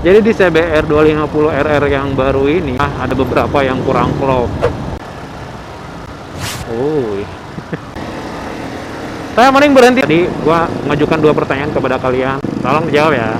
Jadi di CBR 250 RR yang baru ini ada beberapa yang kurang klop. Oh, saya mending berhenti. Tadi gua mengajukan 2 pertanyaan kepada kalian. Tolong dijawab ya.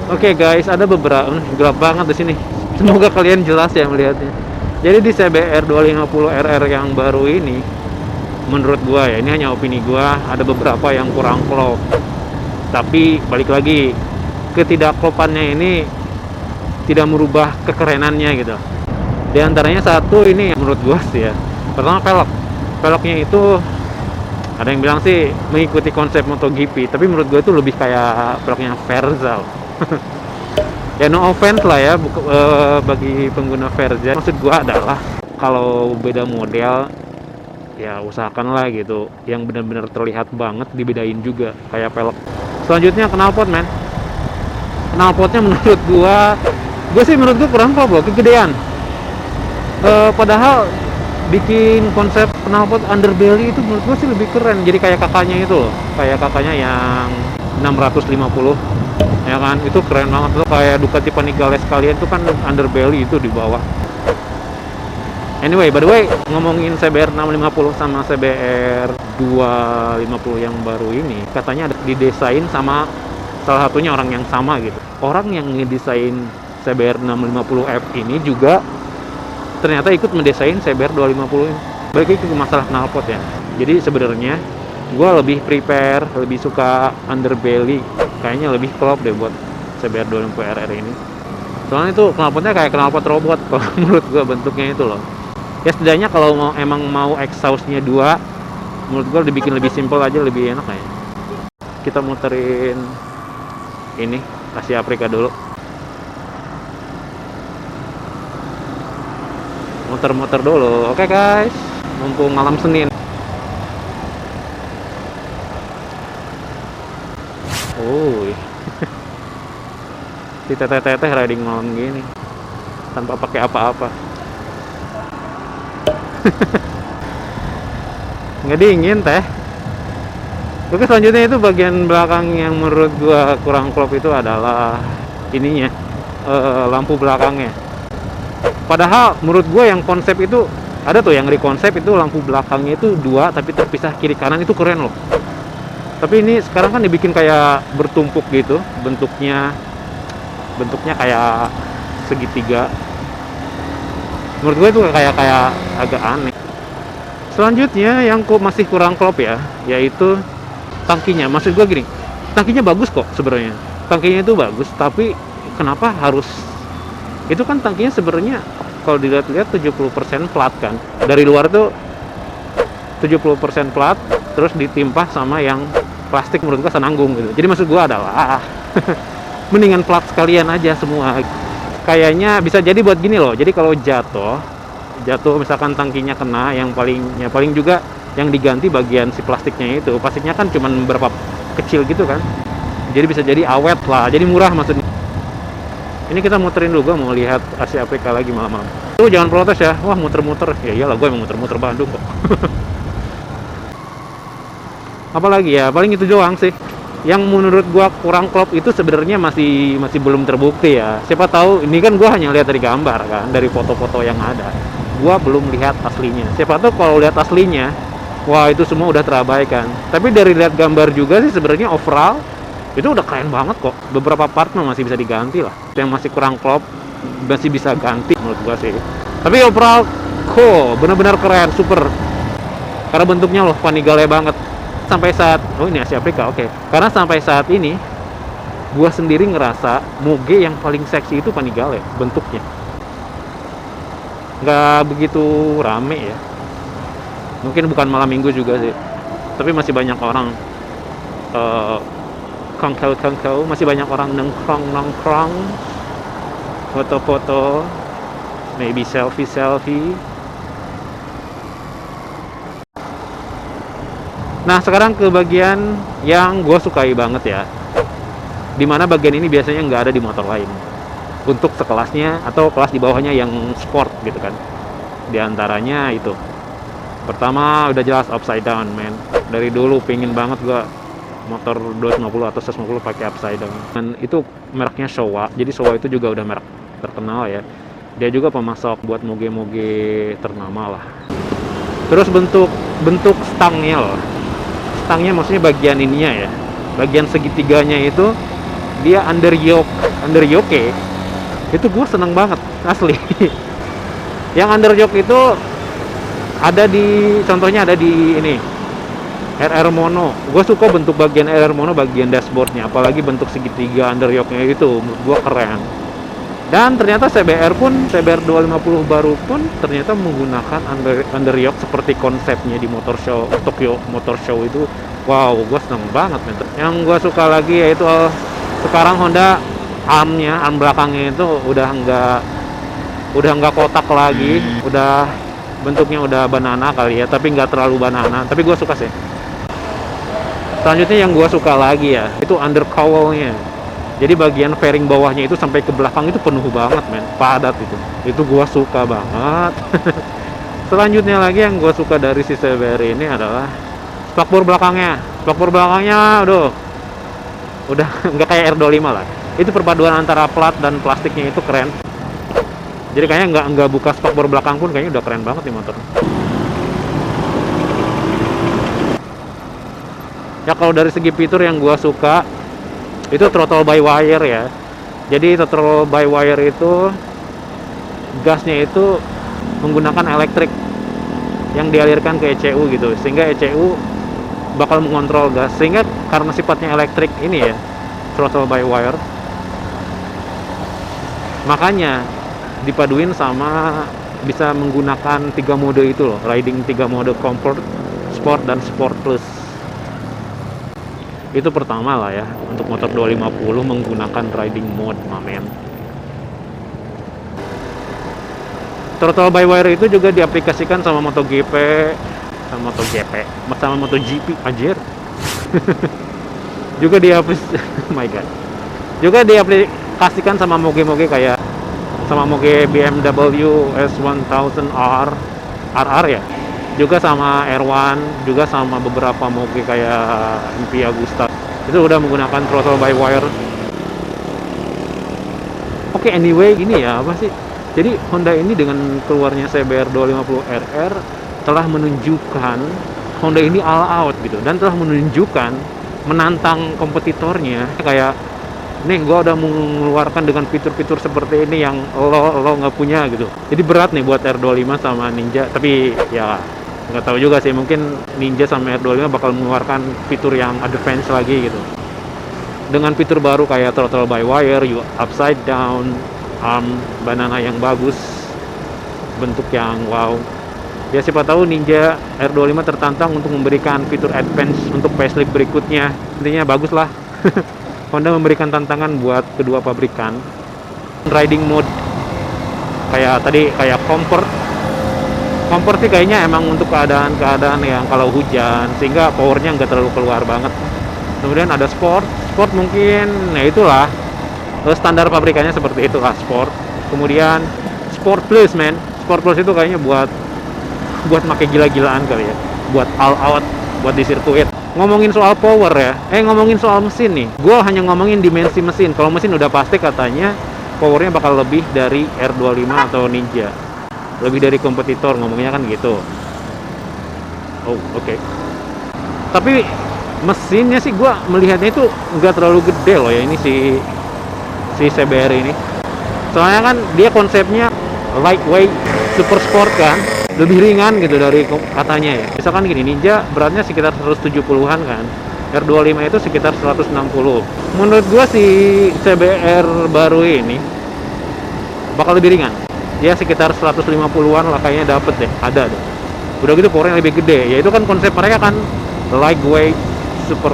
Oke guys, ada beberapa gelap banget di sini. Semoga kalian jelas ya melihatnya. Jadi di CBR 250 RR yang baru ini, menurut gua ya, ini hanya opini gua, ada beberapa yang kurang klop. Tapi balik lagi, ketidakklopannya ini tidak merubah kekerenannya gitu. Di antaranya satu ini menurut gua sih ya. Pertama velg. Velgnya itu ada yang bilang sih mengikuti konsep MotoGP, tapi menurut gue itu lebih kayak velgnya Verza. Ya no offense lah ya bagi pengguna Verza. Maksud gue adalah kalau beda model ya usahakanlah gitu yang benar-benar terlihat banget dibedain juga kayak velg. Selanjutnya knalpot men. Knalpotnya menurut gue sih menurut gue kurang klop loh, kegedean. Padahal bikin konsep knalpot underbelly itu menurut gue sih lebih keren. Jadi kayak kakaknya itu loh, kayak kakaknya yang 650 ya kan, itu keren banget loh. Kayak Ducati Panigale sekalian itu kan underbelly itu di bawah. Anyway, by the way, ngomongin CBR 650 sama CBR 250 yang baru ini, katanya ada didesain sama salah satunya orang yang sama gitu. Orang yang ngedesain CBR 650F ini juga ternyata ikut mendesain CBR 250 ini. Balik lagi ke masalah knalpot ya. Jadi sebenarnya gue lebih prepare, lebih suka underbelly. Kayaknya lebih klop deh buat CBR 250 RR ini. Soalnya itu knalpotnya kayak knalpot robot kalau menurut gue bentuknya itu loh. Ya setidaknya kalau emang mau exhaustnya 2, menurut gue dibikin lebih simple aja, lebih enak kayaknya. Kita muterin ini Asia Afrika dulu. Muter-muter dulu. Oke guys, mumpung malam Senin. Oh, si teteh-teteh riding malam gini tanpa pakai apa-apa. Nggak dingin teh. Oke, selanjutnya itu bagian belakang yang menurut gua kurang klop itu adalah ininya, lampu belakangnya. Padahal menurut gue yang konsep itu ada tuh yang rekonsep itu lampu belakangnya itu 2 tapi terpisah kiri kanan, itu keren loh. Tapi ini sekarang kan dibikin kayak bertumpuk gitu, bentuknya kayak segitiga. Menurut gue itu kayak agak aneh. Selanjutnya yang masih kurang klop ya, yaitu tangkinya. Maksud gue gini, tangkinya bagus kok sebenarnya. Tangkinya itu bagus, tapi kenapa harus itu kan tangkinya sebenarnya kalau dilihat-lihat 70% plat kan. Dari luar tuh 70% plat, terus ditimpah sama yang plastik, menurut gua senanggung gitu. Jadi maksud gua adalah mendingan plat sekalian aja semua. Kayaknya bisa jadi buat gini loh. Jadi kalau jatuh misalkan tangkinya kena, yang paling juga yang diganti bagian si plastiknya itu. Plastiknya kan cuman berapa kecil gitu kan. Jadi bisa jadi awet lah. Jadi murah maksudnya. Ini kita muterin dulu, gue mau lihat Asia Afrika lagi malam-malam. Tuh jangan protes ya, wah muter-muter. Ya iyalah, gue emang muter-muter Bandung kok. Apalagi ya, paling itu doang sih. Yang menurut gue kurang klop itu sebenarnya masih belum terbukti ya. Siapa tahu, ini kan gue hanya lihat dari gambar kan, dari foto-foto yang ada. Gue belum lihat aslinya. Siapa tahu kalau lihat aslinya, wah itu semua udah terabaikan. Tapi dari lihat gambar juga sih sebenarnya overall itu udah keren banget kok. Beberapa part masih bisa diganti lah. Yang masih kurang klop masih bisa ganti menurut gua sih. Tapi overall cool, benar-benar keren, super. Karena bentuknya loh Panigale banget. Sampai saat ini Asia Afrika, oke. Karena sampai saat ini gua sendiri ngerasa moge yang paling seksi itu Panigale bentuknya. Nggak begitu rame ya. Mungkin bukan malam minggu juga sih. Tapi masih banyak orang kongkow, masih banyak orang nongkrong, foto-foto, maybe selfie. Nah, sekarang ke bagian yang gue sukai banget ya. Dimana bagian ini biasanya nggak ada di motor lain. Untuk sekelasnya atau kelas di bawahnya yang sport gitu kan. Di antaranya itu. Pertama udah jelas upside down, man. Dari dulu pingin banget gue motor 250 atau 150 pakai upside down. Dan itu mereknya Showa. Jadi Showa itu juga udah merek terkenal ya. Dia juga pemasok buat moge-moge ternama lah. Terus bentuk stangnya loh. Stangnya maksudnya bagian ininya ya. Bagian segitiganya itu dia under yoke. Itu gue seneng banget asli. Yang under yoke itu ada di, contohnya ada di ini RR Mono. Gue suka bentuk bagian RR Mono, bagian dashboardnya, apalagi bentuk segitiga under yoke-nya itu menurut gue keren. Dan ternyata CBR 250 baru pun ternyata menggunakan under yoke seperti konsepnya di motor show Tokyo Motor Show itu. Wow, gue seneng banget men. Yang gue suka lagi yaitu sekarang Honda arm belakangnya itu udah nggak kotak lagi, udah bentuknya udah banana kali ya, tapi nggak terlalu banana, tapi gue suka sih. Selanjutnya yang gue suka lagi ya, itu under cowl-nya. Jadi bagian fairing bawahnya itu sampai ke belakang itu penuh banget men, padat itu gue suka banget. Selanjutnya lagi yang gue suka dari si CBR ini adalah spakbor belakangnya. Aduh, udah nggak kayak R25 lah. Itu perpaduan antara plat dan plastiknya itu keren. Jadi kayaknya nggak buka spakbor belakang pun kayaknya udah keren banget nih motor. Ya kalau dari segi fitur yang gua suka itu throttle by wire ya. Jadi throttle by wire itu gasnya itu menggunakan elektrik yang dialirkan ke ECU gitu, sehingga ECU bakal mengontrol gas, sehingga karena sifatnya elektrik ini ya, throttle by wire, makanya dipaduin sama bisa menggunakan 3 mode itu loh, riding 3 mode, comfort, sport, dan sport plus. Itu pertama lah ya, untuk motor 250 menggunakan riding mode, mamen. Throttle by wire itu juga diaplikasikan sama MotoGP, sama MotoGP, anjir. Juga oh my god. Juga diaplikasikan sama moge-moge kayak sama moge BMW S1000R RR ya. Juga sama R1, juga sama beberapa moge kayak MP Agusta. Itu udah menggunakan throttle by wire. Oke, anyway, gini ya, apa sih? Jadi Honda ini dengan keluarnya CBR 250RR telah menunjukkan Honda ini all out gitu, dan telah menunjukkan menantang kompetitornya kayak nih gue udah mengeluarkan dengan fitur-fitur seperti ini yang lo nggak punya gitu. Jadi berat nih buat R25 sama Ninja, tapi ya nggak tahu juga sih, mungkin Ninja sama R25 bakal mengeluarkan fitur yang advance lagi gitu, dengan fitur baru kayak throttle by wire, upside down, arm banana yang bagus, bentuk yang wow. Ya siapa tahu Ninja R25 tertantang untuk memberikan fitur advance untuk facelift berikutnya. Intinya bagus lah. Honda memberikan tantangan buat kedua pabrikan. Riding mode kayak tadi, kayak comfort sih kayaknya emang untuk keadaan yang kalau hujan, sehingga powernya nggak terlalu keluar banget. Kemudian ada sport mungkin, nah itulah standar pabrikannya seperti itu lah, sport. Kemudian sport plus itu kayaknya buat make gila-gilaan kali ya, buat all out, buat di sirkuit. Ngomongin soal power ya, ngomongin soal mesin nih, gue hanya ngomongin dimensi mesin. Kalau mesin udah pasti katanya powernya bakal lebih dari R25 atau Ninja, lebih dari kompetitor, ngomongnya kan gitu. Oh oke. Tapi mesinnya sih gue melihatnya itu nggak terlalu gede loh ya, ini si CBR ini. Soalnya kan dia konsepnya lightweight, super sport kan, lebih ringan gitu dari katanya ya. Misalkan gini, Ninja beratnya sekitar 170-an kan, R25 itu sekitar 160. Menurut gua si CBR baru ini bakal lebih ringan, dia sekitar 150-an lah kayaknya, dapet deh, ada deh. Udah gitu powernya lebih gede, ya itu kan konsep mereka kan, lightweight, super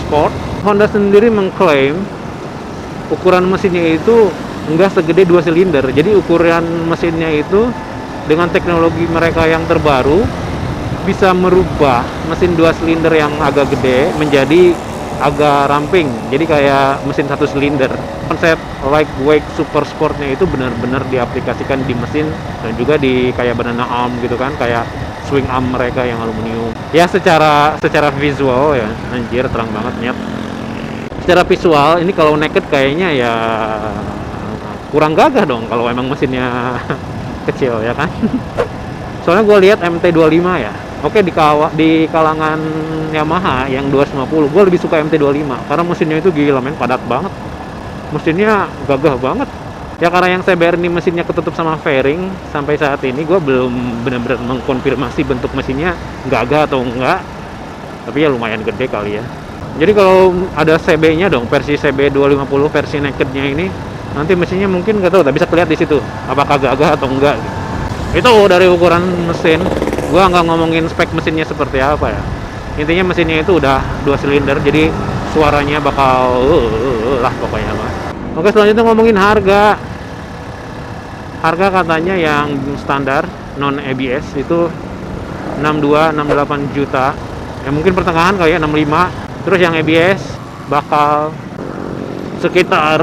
sport. Honda sendiri mengklaim ukuran mesinnya itu enggak segede 2 silinder. Jadi ukuran mesinnya itu dengan teknologi mereka yang terbaru bisa merubah mesin 2 silinder yang agak gede menjadi agak ramping, jadi kayak mesin 1 silinder. Konsep lightweight super sportnya itu benar-benar diaplikasikan di mesin dan juga di kayak banana arm gitu kan, kayak swing arm mereka yang aluminium. Ya secara visual ya, anjir terang banget nyet. Secara visual ini kalau naked kayaknya ya kurang gagah dong kalau emang mesinnya kecil ya kan. Soalnya gue lihat MT25 ya. Oke, di kalangan Yamaha yang 250, gue lebih suka MT25 karena mesinnya itu gila men, padat banget. Mesinnya gagah banget. Ya karena yang CBR ini mesinnya ketutup sama fairing, sampai saat ini gue belum benar-benar mengkonfirmasi bentuk mesinnya gagah atau enggak. Tapi ya lumayan gede kali ya. Jadi kalau ada CB-nya dong, versi CB 250 versi nakednya ini, nanti mesinnya mungkin nggak tahu, tak bisa lihat di situ apakah gagah atau enggak. Itu dari ukuran mesin. Gua nggak ngomongin spek mesinnya seperti apa ya. Intinya mesinnya itu udah 2 silinder, jadi suaranya bakal lah pokoknya mah. Oke, selanjutnya ngomongin harga. Harga katanya yang standar non ABS itu 62-68 juta. Ya mungkin pertengahan kali ya 65. Terus yang ABS bakal sekitar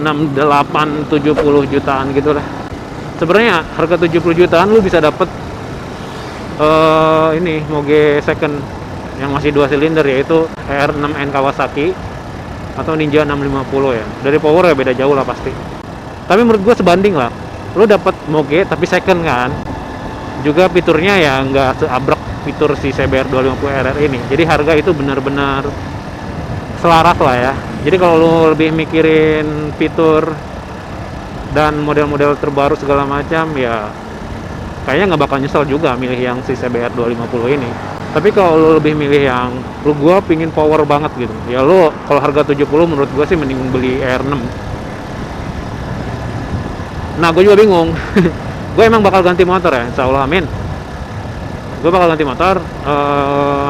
68-70 jutaan gitu lah. Sebenarnya harga 70 jutaan lu bisa dapet ini Moge second yang masih 2 silinder, yaitu R6N Kawasaki atau Ninja 650 ya. Dari power ya beda jauh lah pasti. Tapi menurut gue sebanding lah. Lu dapet Moge tapi second kan. Juga fiturnya ya nggak seabrek fitur si CBR 250 RR ini. Jadi harga itu benar-benar selaras lah ya. Jadi kalau lu lebih mikirin fitur dan model-model terbaru segala macam ya kayaknya nggak bakal nyesel juga milih yang si CBR 250 ini. Tapi kalau lu lebih milih yang gua pingin power banget gitu ya, lu kalau harga 70 menurut gua sih mending beli R6. Nah gue juga bingung. Gue emang bakal ganti motor ya, insya Allah, amin. Gue bakal ganti motor,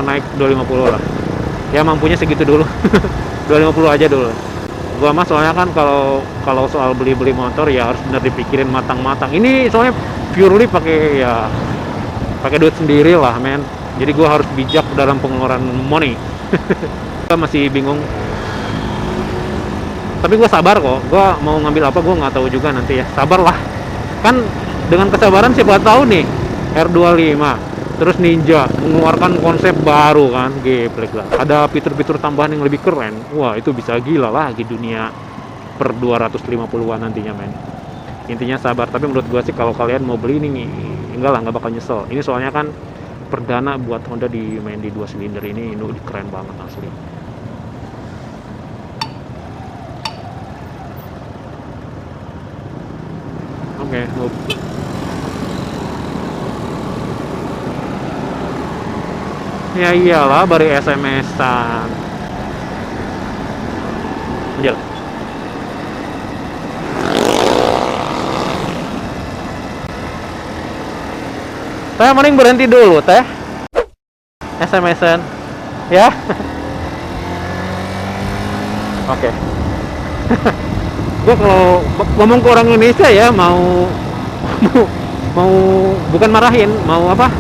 naik 250 lah ya, mampunya segitu dulu. 250 aja dulu. Gua mah soalnya kan kalau soal beli motor ya harus benar dipikirin matang-matang. Ini soalnya purely pakai duit sendiri lah men. Jadi gua harus bijak dalam pengeluaran money. Gua masih bingung. Tapi gua sabar kok. Gua mau ngambil apa gua nggak tahu juga nanti ya. Sabar lah. Kan dengan kesabaran siapa tahu nih R25 terus Ninja mengeluarkan konsep baru kan, geblek lah. Ada fitur-fitur tambahan yang lebih keren. Wah, itu bisa gila lah di dunia per 250-an nantinya, men. Intinya sabar, tapi menurut gua sih kalau kalian mau beli ini enggak lah, nggak bakal nyesel. Ini soalnya kan perdana buat Honda di main di 2 silinder ini keren banget asli. Oke, ya iyalah baru SMS-an. Anjir. Teh mending berhenti dulu teh. SMS-an. Ya. Oke. Gue kalau ngomong ke orang Indonesia ya mau bukan marahin, mau apa?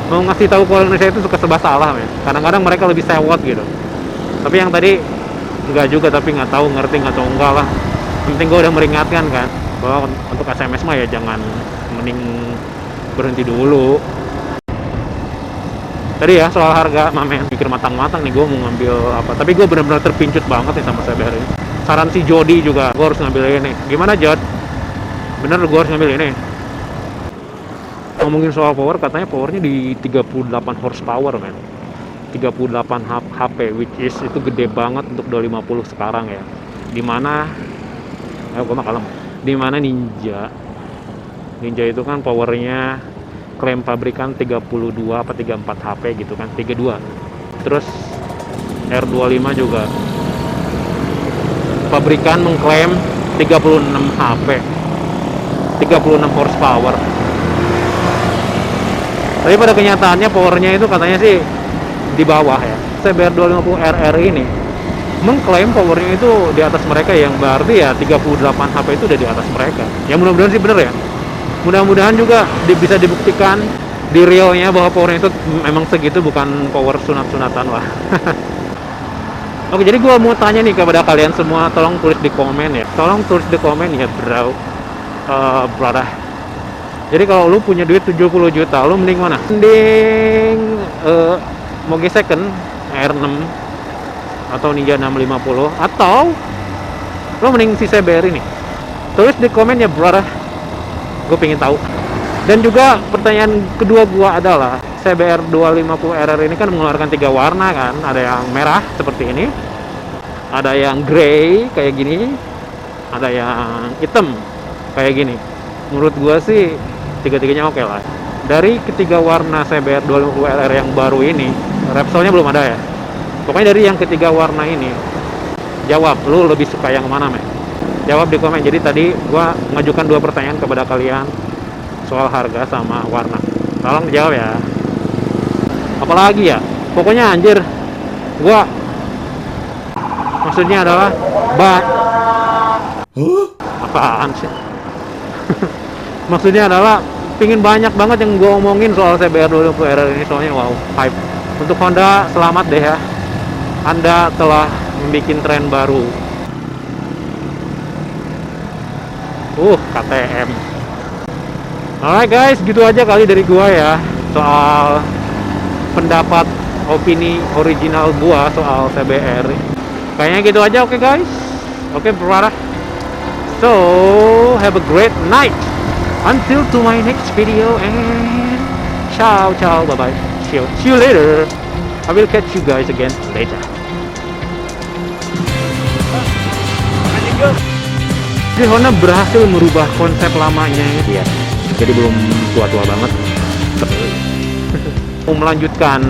Mau ngasih tahu kalau Indonesia itu suka serba salah men. Kadang-kadang mereka lebih sewot gitu. Tapi yang tadi enggak juga, tapi nggak tahu ngerti atau enggak lah. Penting gue udah meringatkan kan bahwa untuk SMS mah ya jangan, mending berhenti dulu. Tadi ya soal harga mamen, pikir matang-matang nih gue mau ngambil apa. Tapi gue benar-benar terpincut banget nih sama CBR ini. Saran si Jody juga gue harus ngambil ini. Gimana Jod? Bener gue harus ngambil ini. Ngomongin soal power, katanya powernya di 38 horsepower men, 38 HP, which is itu gede banget untuk 250 sekarang ya. Dimana gue mah kalem. Dimana Ninja itu kan powernya klaim pabrikan 32 apa 34 HP gitu kan, 32. Terus R25 juga pabrikan mengklaim 36 HP, 36 horsepower. Tapi pada kenyataannya powernya itu katanya sih di bawah ya. CBR 250 RR ini mengklaim powernya itu di atas mereka, yang berarti ya 38 HP itu udah di atas mereka. Ya mudah-mudahan sih bener ya. Mudah-mudahan juga bisa dibuktikan di realnya bahwa powernya itu memang segitu, bukan power sunat-sunatan lah. Oke, jadi gua mau tanya nih kepada kalian semua, tolong tulis di komen ya. Tolong tulis di komen ya, bro. Brother. Jadi kalau lu punya duit 70 juta, lu mending mana? Mending Moge Second R6 atau Ninja 650, atau lu mending si CBR ini? Tulis di komen ya, brother. Gue pengen tahu. Dan juga pertanyaan kedua gua adalah, CBR 250 RR ini kan mengeluarkan 3 warna kan, ada yang merah seperti ini, ada yang grey kayak gini, ada yang hitam kayak gini. Menurut gua sih tiga-tiganya oke lah. Dari ketiga warna CBR 250 RR yang baru ini, Repsolnya belum ada ya. Pokoknya dari yang ketiga warna ini, jawab, lu lebih suka yang mana, men? Jawab di komen. Jadi tadi gua mengajukan 2 pertanyaan kepada kalian soal harga sama warna. Tolong dijawab ya. Apalagi ya? Pokoknya anjir, gua maksudnya adalah apaan sih? Maksudnya adalah pingin banyak banget yang gue omongin soal CBR 250 RR ini, soalnya wow, hype. Untuk Honda, selamat deh ya, Anda telah membuat tren baru. KTM. Alright guys, gitu aja kali dari gua ya soal pendapat, opini original gua soal CBR. Kayaknya gitu aja, oke guys. Oke, brother. So, have a great night. Until to my next video, and ciao, bye bye. See you later. I will catch you guys again later. Jadi Honda berhasil merubah konsep lamanya ya. Jadi belum tua-tua banget. Mau melanjutkan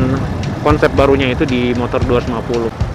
konsep barunya itu di motor 250.